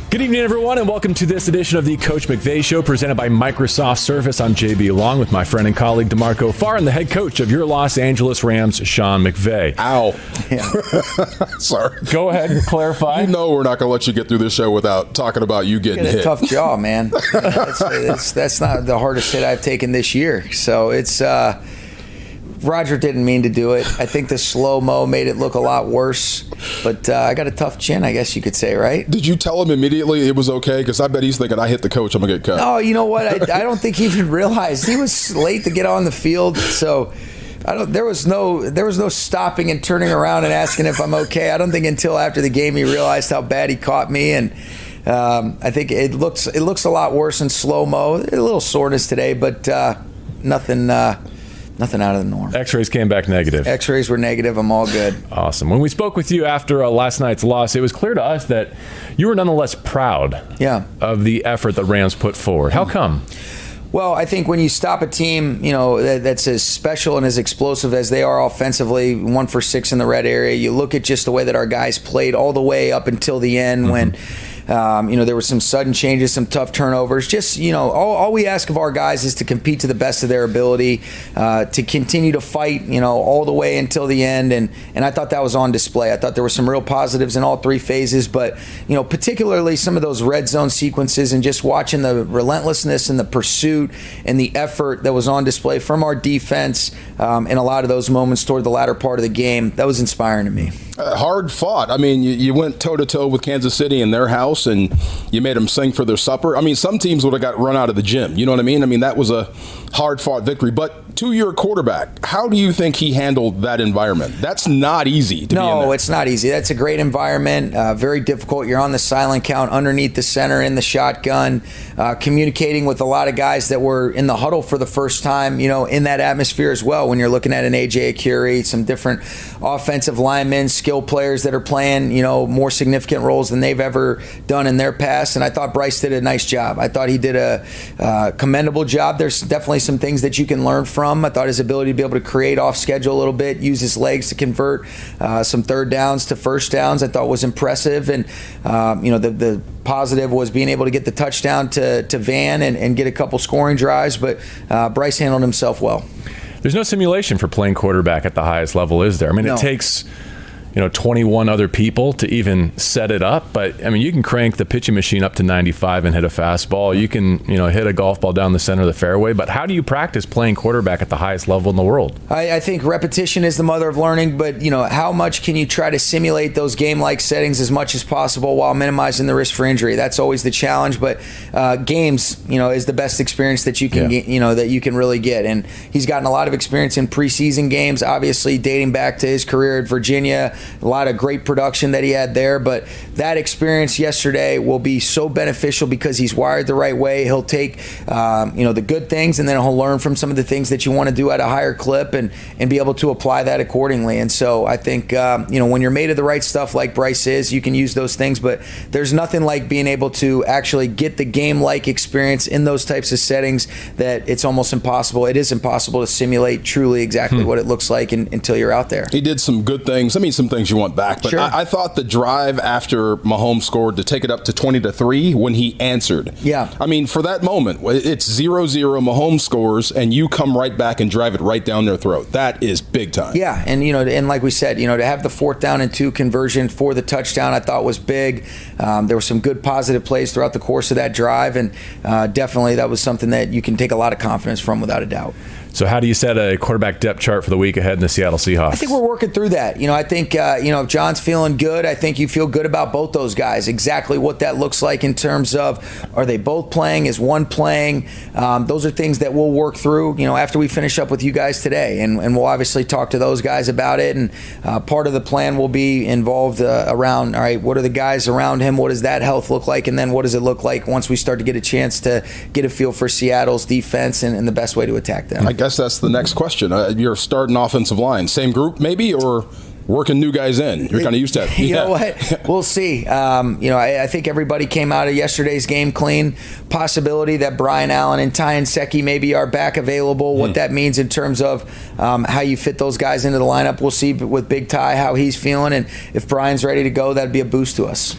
Good evening, everyone, and welcome to this edition of the Coach McVay Show, presented by Microsoft Surface. I'm JB, along with my friend and colleague DeMarco Farr, and the head coach of your Los Angeles Rams, Sean McVay. Ow. Sorry. Go ahead and clarify. You know we're not going to let you get through this show without talking about you getting hit. Tough jaw, man. That's not the hardest hit I've taken this year. So it's Roger didn't mean to do it. I think the slow-mo made it look a lot worse. But I got a tough chin, I guess you could say, right? Did you tell him immediately it was okay? Because I bet he's thinking, I hit the coach, I'm going to get cut. No, you know what? I don't think he even realized. He was late to get on the field, so there was no stopping and turning around and asking if I'm okay. I don't think until after the game he realized how bad he caught me, and I think it looks a lot worse in slow-mo. A little soreness today, but nothing out of the norm. X-rays came back negative. X-rays were negative. I'm all good. Awesome. When we spoke with you after last night's loss, it was clear to us that you were nonetheless proud of the effort the Rams put forward. How come? Well, I think when you stop a team, that's as special and as explosive as they are offensively, 1 for 6 in the red area, you look at just the way that our guys played all the way up until the end when there were some sudden changes, some tough turnovers. Just, all we ask of our guys is to compete to the best of their ability, to continue to fight, all the way until the end. And I thought that was on display. I thought there were some real positives in all three phases, but, particularly some of those red zone sequences and just watching the relentlessness and the pursuit and the effort that was on display from our defense in a lot of those moments toward the latter part of the game, that was inspiring to me. Hard fought. I mean, you went toe-to-toe with Kansas City in their house, and you made them sing for their supper. I mean, some teams would have got run out of the gym. You know what I mean? I mean, that was a hard-fought victory. But to your quarterback, how do you think he handled that environment? That's not easy to be in there. No, it's not easy. That's a great environment, very difficult. You're on the silent count underneath the center in the shotgun, communicating with a lot of guys that were in the huddle for the first time, in that atmosphere as well. When you're looking at an A.J. Akiri, some different offensive linemen, skill players that are playing, more significant roles than they've ever done in their past. And I thought Bryce did a nice job. I thought he did a commendable job. There's definitely some things that you can learn from. I thought his ability to be able to create off schedule a little bit, use his legs to convert some third downs to first downs, I thought was impressive. And, the positive was being able to get the touchdown to Van and get a couple scoring drives. But Bryce handled himself well. There's no simulation for playing quarterback at the highest level, is there? I mean, It takes 21 other people to even set it up. But, I mean, you can crank the pitching machine up to 95 and hit a fastball. You can, hit a golf ball down the center of the fairway. But how do you practice playing quarterback at the highest level in the world? I think repetition is the mother of learning. But, how much can you try to simulate those game-like settings as much as possible while minimizing the risk for injury? That's always the challenge. But games, is the best experience that you can get, that you can really get. And he's gotten a lot of experience in preseason games, obviously dating back to his career at Virginia. A lot of great production that he had there, but that experience yesterday will be so beneficial because he's wired the right way. He'll take, the good things, and then he'll learn from some of the things that you want to do at a higher clip and be able to apply that accordingly. And so I think, when you're made of the right stuff like Bryce is, you can use those things, but there's nothing like being able to actually get the game-like experience in those types of settings that it's almost impossible. It is impossible to simulate truly exactly what it looks like until you're out there. He did some good things. I mean, some things you want back, but sure. I thought the drive after Mahomes scored to take it up to 20-3 when he answered. Yeah. I mean, for that moment, it's 0-0, Mahomes scores, and you come right back and drive it right down their throat. That is big time. Yeah, and and like we said, to have the 4th down and 2 conversion for the touchdown, I thought was big. There were some good positive plays throughout the course of that drive, and definitely that was something that you can take a lot of confidence from without a doubt. So how do you set a quarterback depth chart for the week ahead in the Seattle Seahawks? I think we're working through that. I think, if John's feeling good, I think you feel good about both those guys. Exactly what that looks like in terms of, are they both playing? Is one playing? Those are things that we'll work through, after we finish up with you guys today. And we'll obviously talk to those guys about it. And part of the plan will be involved around, all right, what are the guys around him? What does that health look like? And then what does it look like once we start to get a chance to get a feel for Seattle's defense and the best way to attack them? I guess that's the next question. Your starting offensive line, same group maybe, or working new guys in? You're kind of used to it. You know what? We'll see. I think everybody came out of yesterday's game clean. Possibility that Brian Allen and Ty Nsekhe maybe are back available. What that means in terms of how you fit those guys into the lineup, we'll see with Big Ty how he's feeling. And if Brian's ready to go, that'd be a boost to us.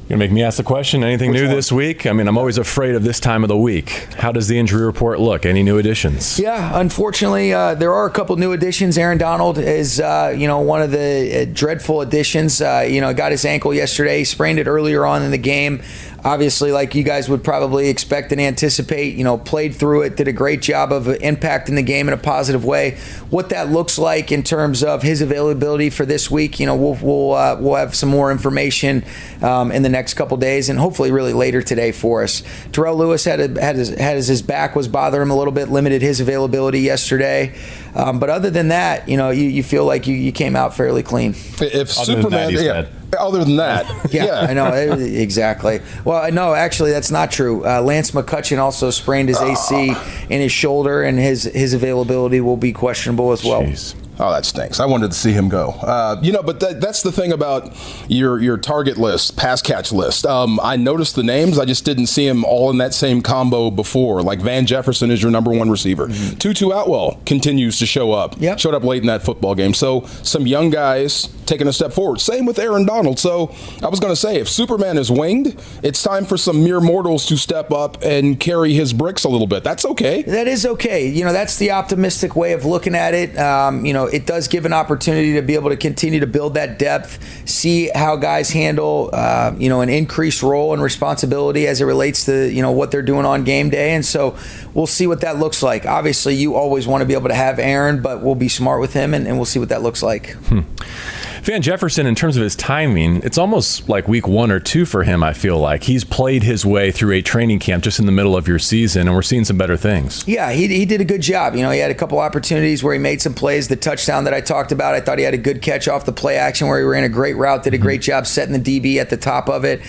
You're going to make me ask the question, anything new this week? I mean, I'm always afraid of this time of the week. How does the injury report look? Any new additions? Yeah, unfortunately, there are a couple new additions. Aaron Donald is, one of the dreadful additions. Got his ankle yesterday, sprained it earlier on in the game. Obviously, like you guys would probably expect and anticipate, played through it, did a great job of impacting the game in a positive way. What that looks like in terms of his availability for this week, we'll have some more information in the next couple days, and hopefully really later today for us. Terrell Lewis had his back was bothering him a little bit, limited his availability yesterday. But other than that, you feel like you came out fairly clean. If Superman, other than that, yeah, I know exactly. Well, no, actually, that's not true. Lance McCutcheon also sprained his AC in his shoulder, and his availability will be questionable as well. Jeez. Oh, that stinks. I wanted to see him go. But that's the thing about your target list, pass catch list. I noticed the names. I just didn't see them all in that same combo before. Like Van Jefferson is your number one receiver. Mm-hmm. Tutu Atwell continues to show up. Yep. Showed up late in that football game. So some young guys taking a step forward. Same with Aaron Donald. So I was going to say, if Superman is winged, it's time for some mere mortals to step up and carry his bricks a little bit. That's okay. That is okay. That's the optimistic way of looking at it. It does give an opportunity to be able to continue to build that depth, see how guys handle, an increased role and responsibility as it relates to, what they're doing on game day. And so we'll see what that looks like. Obviously, you always want to be able to have Aaron, but we'll be smart with him, and we'll see what that looks like. Van Jefferson, in terms of his timing, it's almost like week 1 or 2 for him, I feel like. He's played his way through a training camp just in the middle of your season, and we're seeing some better things. Yeah, he did a good job. He had a couple opportunities where he made some plays. The touchdown that I talked about, I thought he had a good catch off the play action where he ran a great route, did a great job setting the DB at the top of it.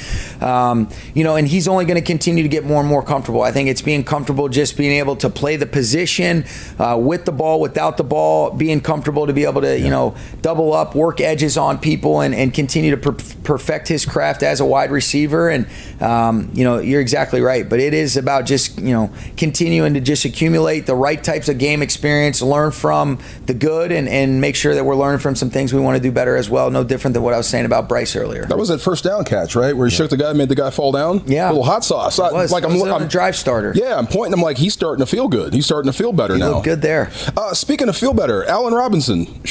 And he's only going to continue to get more and more comfortable. I think it's being comfortable just being able to play the position with the ball, without the ball, being comfortable to be able to, double up, work edges on people and continue to perfect his craft as a wide receiver. And, you're exactly right. But it is about just, continuing to just accumulate the right types of game experience, learn from the good, and make sure that we're learning from some things we want to do better as well. No different than what I was saying about Bryce earlier. That was that first down catch, right? Where he shook the guy, made the guy fall down? Yeah. A little hot sauce. I'm a drive starter. Yeah, I'm pointing him like he's starting to feel good. He's starting to feel better now. He looked good there. Speaking of feel better, Allen Robinson,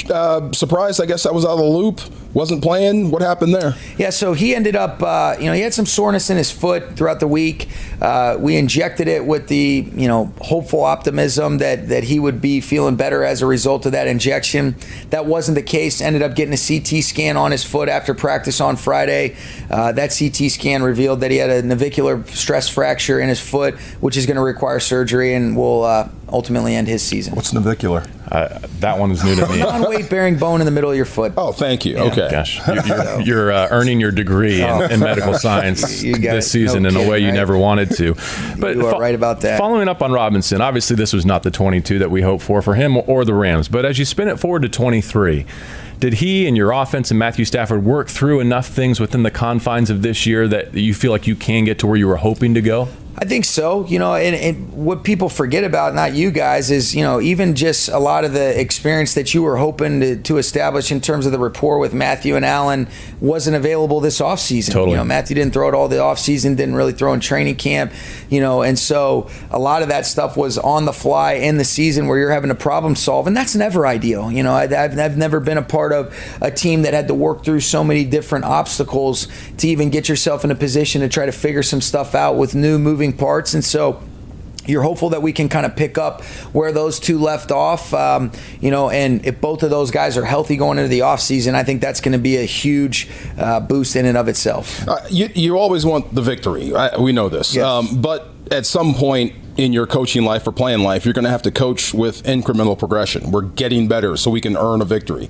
surprised, I guess I was out of the loop. Wasn't playing. What happened there? Yeah, so he ended up, he had some soreness in his foot throughout the week. We injected it with the, hopeful optimism that he would be feeling better as a result of that injection. That wasn't the case. Ended up getting a CT scan on his foot after practice on Friday. That CT scan revealed that he had a navicular stress fracture in his foot, which is going to require surgery and will ultimately end his season. What's navicular? That one is new to me. Non-weight-bearing bone in the middle of your foot. Oh, thank you. Yeah. Okay. Gosh, you're earning your degree in medical science this season in a way you never wanted to. But you are right about that. Following up on Robinson, obviously this was not the 22 that we hoped for him or the Rams. But as you spin it forward to 23, did he and your offense and Matthew Stafford work through enough things within the confines of this year that you feel like you can get to where you were hoping to go? I think so. And what people forget about, not you guys, is, even just a lot of the experience that you were hoping to establish in terms of the rapport with Matthew and Allen wasn't available this offseason. Totally. Matthew didn't throw it all the offseason, didn't really throw in training camp, and so a lot of that stuff was on the fly in the season where you're having to problem solve, and that's never ideal. I've never been a part of a team that had to work through so many different obstacles to even get yourself in a position to try to figure some stuff out with new moving parts. And so you're hopeful that we can kind of pick up where those two left off, and if both of those guys are healthy going into the offseason, I think that's going to be a huge boost in and of itself. You always want the victory. We know this. Yes. But at some point in your coaching life or playing life, you're going to have to coach with incremental progression. We're getting better so we can earn a victory.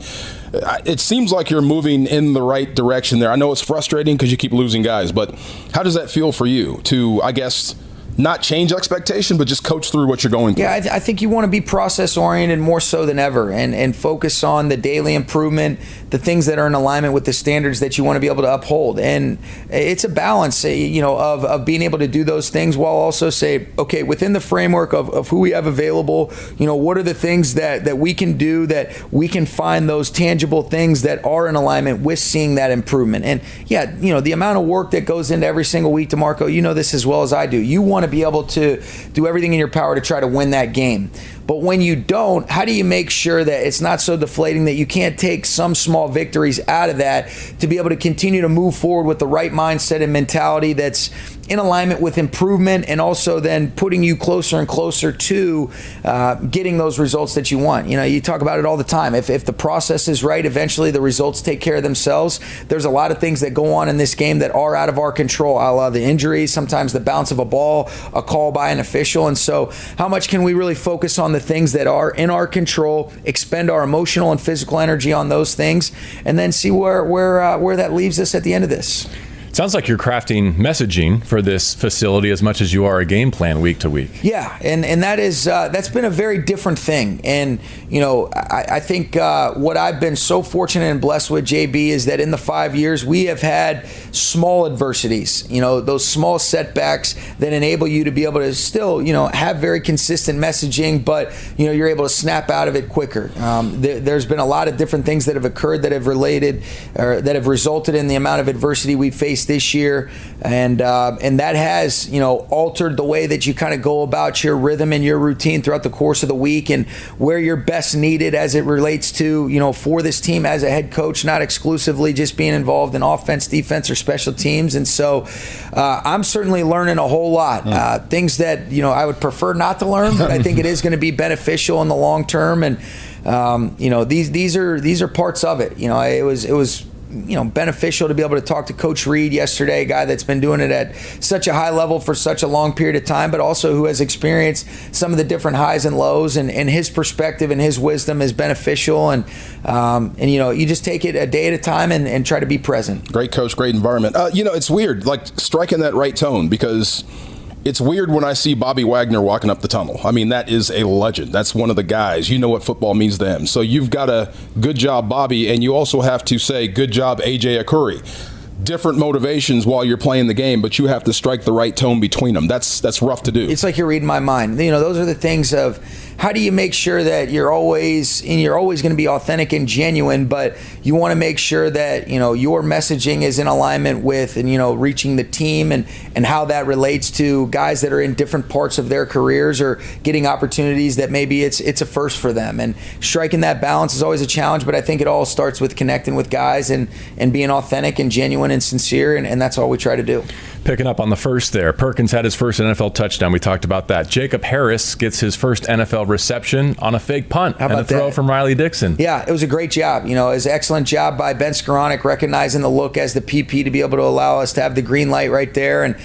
It seems like you're moving in the right direction there. I know it's frustrating because you keep losing guys, but how does that feel for you to, I guess, not change expectation, but just coach through what you're going through. Yeah, I think you want to be process-oriented more so than ever and focus on the daily improvement, the things that are in alignment with the standards that you want to be able to uphold. And it's a balance, of being able to do those things while also say, okay, within the framework of who we have available, what are the things that we can do, that we can find those tangible things that are in alignment with seeing that improvement. And yeah, the amount of work that goes into every single week, DeMarco, you know this as well as I do. You want to be able to do everything in your power to try to win that game. But when you don't, how do you make sure that it's not so deflating that you can't take some small victories out of that to be able to continue to move forward with the right mindset and mentality that's in alignment with improvement, and also then putting you closer and closer to getting those results that you want. You talk about it all the time. If the process is right, eventually the results take care of themselves. There's a lot of things that go on in this game that are out of our control, a la the injuries, sometimes the bounce of a ball, a call by an official. And so how much can we really focus on the things that are in our control, expend our emotional and physical energy on those things, and then see where that leaves us at the end of this? Sounds like you're crafting messaging for this facility as much as you are a game plan week to week. Yeah, and that's been a very different thing. And I think what I've been so fortunate and blessed with, JB, is that in the 5 years we have had small adversities. Those small setbacks that enable you to be able to still have very consistent messaging, but you're able to snap out of it quicker. There's been a lot of different things that have occurred that have related or that have resulted in the amount of adversity we've faced this year, and that has altered the way that you kind of go about your rhythm and your routine throughout the course of the week, and where you're best needed as it relates to for this team as a head coach, not exclusively just being involved in offense, defense, or special teams. And so I'm certainly learning a whole lot, things that I would prefer not to learn, but I think it is going to be beneficial in the long term. And these are parts of it. It was beneficial to be able to talk to Coach Reed yesterday, a guy that's been doing it at such a high level for such a long period of time, but also who has experienced some of the different highs and lows, and his perspective and his wisdom is beneficial. And you just take it a day at a time and try to be present. Great coach, great environment. It's weird, like striking that right tone, because it's weird when I see Bobby Wagner walking up the tunnel. I mean, that is a legend. That's one of the guys. You know what football means to them. So you've got a good job, Bobby, and you also have to say good job, A.J. Akuri. Different motivations while you're playing the game, but you have to strike the right tone between them. That's rough to do. It's like you're reading my mind. Those are the things of how do you make sure that you're always going to be authentic and genuine, but you want to make sure that your messaging is in alignment with reaching the team and how that relates to guys that are in different parts of their careers or getting opportunities that maybe it's a first for them. And striking that balance is always a challenge, but I think it all starts with connecting with guys and being authentic and genuine and sincere, and that's all we try to do. Picking up on the first there, Perkins had his first NFL touchdown. We talked about that. Jacob Harris gets his first NFL reception on a fake punt and a throw from Riley Dixon. Yeah, it was a great job. It was an excellent job by Ben Skoranek recognizing the look as the PP to be able to allow us to have the green light right there. And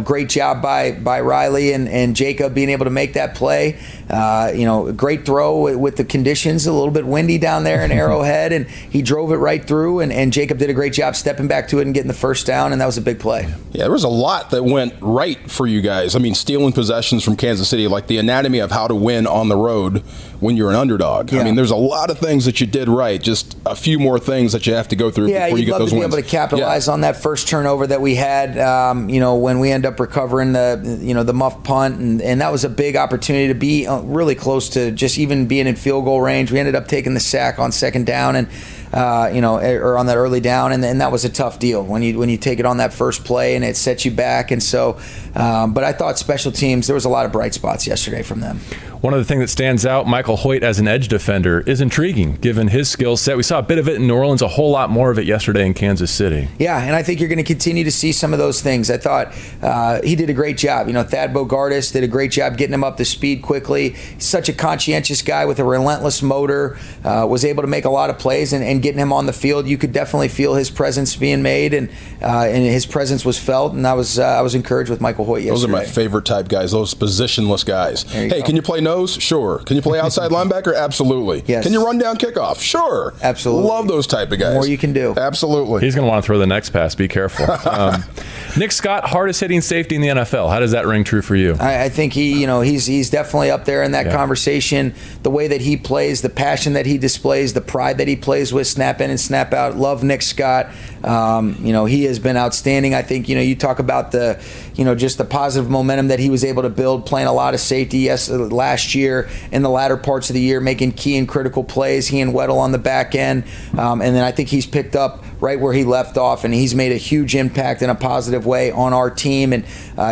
great job by Riley and Jacob being able to make that play. Great throw with the conditions, a little bit windy down there in Arrowhead, and he drove it right through, and Jacob did a great job stepping back to it and getting the first down, and that was a big play. Yeah, there was a lot that went right for you guys. I mean, stealing possessions from Kansas City, like the anatomy of how to win on the road when you're an underdog. Yeah. I mean, there's a lot of things that you did right, just a few more things that you have to go through before you get those wins. Yeah, you'd love to be able to capitalize on that first turnover that we had, when we end up recovering the muff punt, and that was a big opportunity to be really close to just even being in field goal range. We ended up taking the sack on second down and or on that early down, and that was a tough deal when you take it on that first play and it sets you back. And so, but I thought special teams, there was a lot of bright spots yesterday from them. One of the things that stands out, Michael Hoyt as an edge defender is intriguing given his skill set. We saw a bit of it in New Orleans, a whole lot more of it yesterday in Kansas City. Yeah, and I think you're going to continue to see some of those things. I thought he did a great job. Thad Bogardus did a great job getting him up to speed quickly. He's such a conscientious guy with a relentless motor, was able to make a lot of plays and getting him on the field. You could definitely feel his presence being made, and his presence was felt, and I was encouraged with Michael Hoyt yesterday. Those are my favorite type guys, those positionless guys. Hey, can you play nose? Sure. Can you play outside linebacker? Absolutely. Yes. Can you run down kickoff? Sure. Absolutely. Love those type of guys. More you can do. Absolutely. He's going to want to throw the next pass. Be careful. Nick Scott, hardest hitting safety in the NFL. How does that ring true for you? I think he's definitely up there in that conversation. The way that he plays, the passion that he displays, the pride that he plays with, snap in and snap out. Love Nick Scott. He has been outstanding. I think you talk about the just the positive momentum that he was able to build, playing a lot of safety last year in the latter parts of the year, making key and critical plays. He and Weddle on the back end, and then I think he's picked up right where he left off, and he's made a huge impact in a positive way on our team, and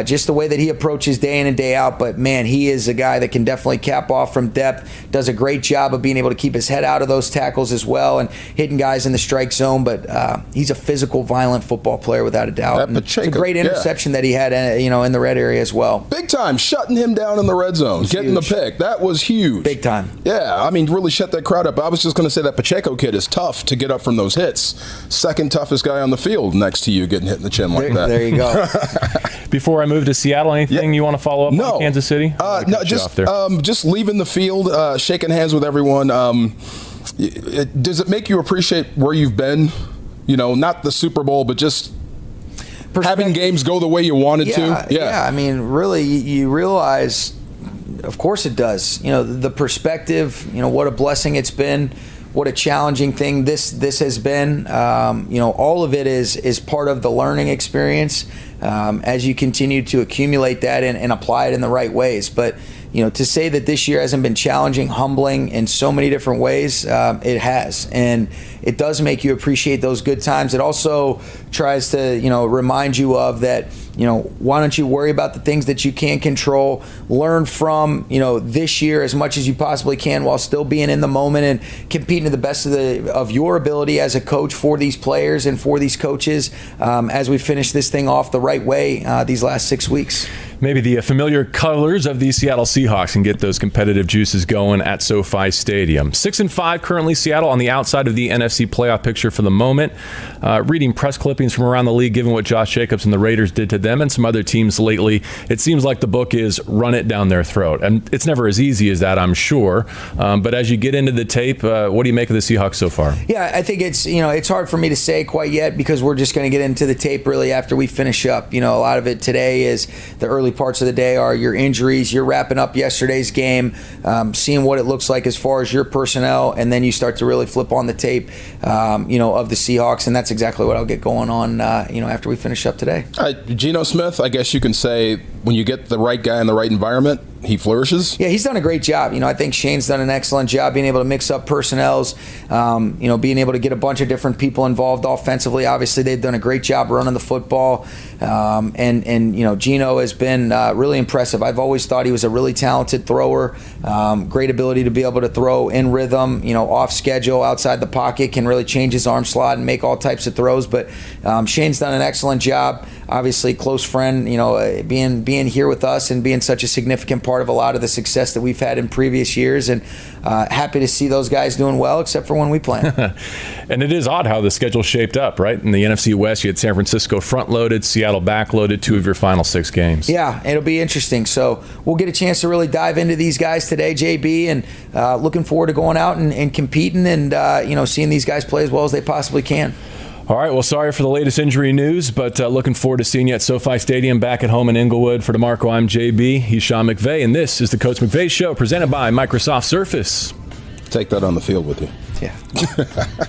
just the way that he approaches day in and day out. But man, he is a guy that can definitely cap off from depth, does a great job of being able to keep his head out of those tackles as well, and hitting guys in the strike zone. But he's a physical, violent football player without a doubt. It's a great interception that he had, in the red area as well. Big time, shutting him down in the red zone, getting the pick. That was huge. Big time. Yeah, I mean, really shut that crowd up. I was just going to say that Pacheco kid is tough to get up from those hits. Second toughest guy on the field next to you getting hit in the chin like that. There you go. Before I move to Seattle, anything you want to follow up on Kansas City? No, just leaving the field, shaking hands with everyone. Does it make you appreciate where you've been? Not the Super Bowl, but just having games go the way you wanted to? Yeah, I mean, really, you realize, of course it does. The perspective, what a blessing it's been. What a challenging thing this has been. All of it is part of the learning experience as you continue to accumulate that and apply it in the right ways. But to say that this year hasn't been challenging, humbling in so many different ways, it has. And it does make you appreciate those good times. It also tries to, remind you of that, why don't you worry about the things that you can control, learn from, this year as much as you possibly can while still being in the moment and competing to the best of your ability as a coach for these players and for these coaches as we finish this thing off the right way these last 6 weeks. Maybe the familiar colors of the Seattle Seahawks can get those competitive juices going at SoFi Stadium. 6-5 currently, Seattle on the outside of the NFC playoff picture for the moment. Reading press clippings from around the league, given what Josh Jacobs and the Raiders did to them and some other teams lately, it seems like the book is run it down their throat. And it's never as easy as that, I'm sure. But as you get into the tape, what do you make of the Seahawks so far? Yeah, I think it's hard for me to say quite yet because we're just going to get into the tape really after we finish up. A lot of it today is the early parts of the day are your injuries. You're wrapping up yesterday's game, seeing what it looks like as far as your personnel, and then you start to really flip on the tape, of the Seahawks, and that's exactly what I'll get going on, after we finish up today. All right, Geno Smith, I guess you can say when you get the right guy in the right environment, he flourishes. Yeah, he's done a great job. I think Shane's done an excellent job being able to mix up personnels, being able to get a bunch of different people involved offensively. Obviously, they've done a great job running the football, and Geno has been really impressive. I've always thought he was a really talented thrower, great ability to be able to throw in rhythm, off schedule, outside the pocket, can really change his arm slot and make all types of throws. But Shane's done an excellent job. Obviously, close friend, being here with us and being such a significant part of a lot of the success that we've had in previous years, and happy to see those guys doing well, except for when we play. And it is odd how the schedule shaped up, right? In the NFC West, you had San Francisco front-loaded, Seattle back-loaded, 2 of your final 6 games. Yeah, it'll be interesting. So we'll get a chance to really dive into these guys today, JB, and looking forward to going out and competing and seeing these guys play as well as they possibly can. All right, well, sorry for the latest injury news, but looking forward to seeing you at SoFi Stadium back at home in Inglewood. For DeMarco, I'm JB. He's Sean McVay, and this is the Coach McVay Show presented by Microsoft Surface. Take that on the field with you. Yeah.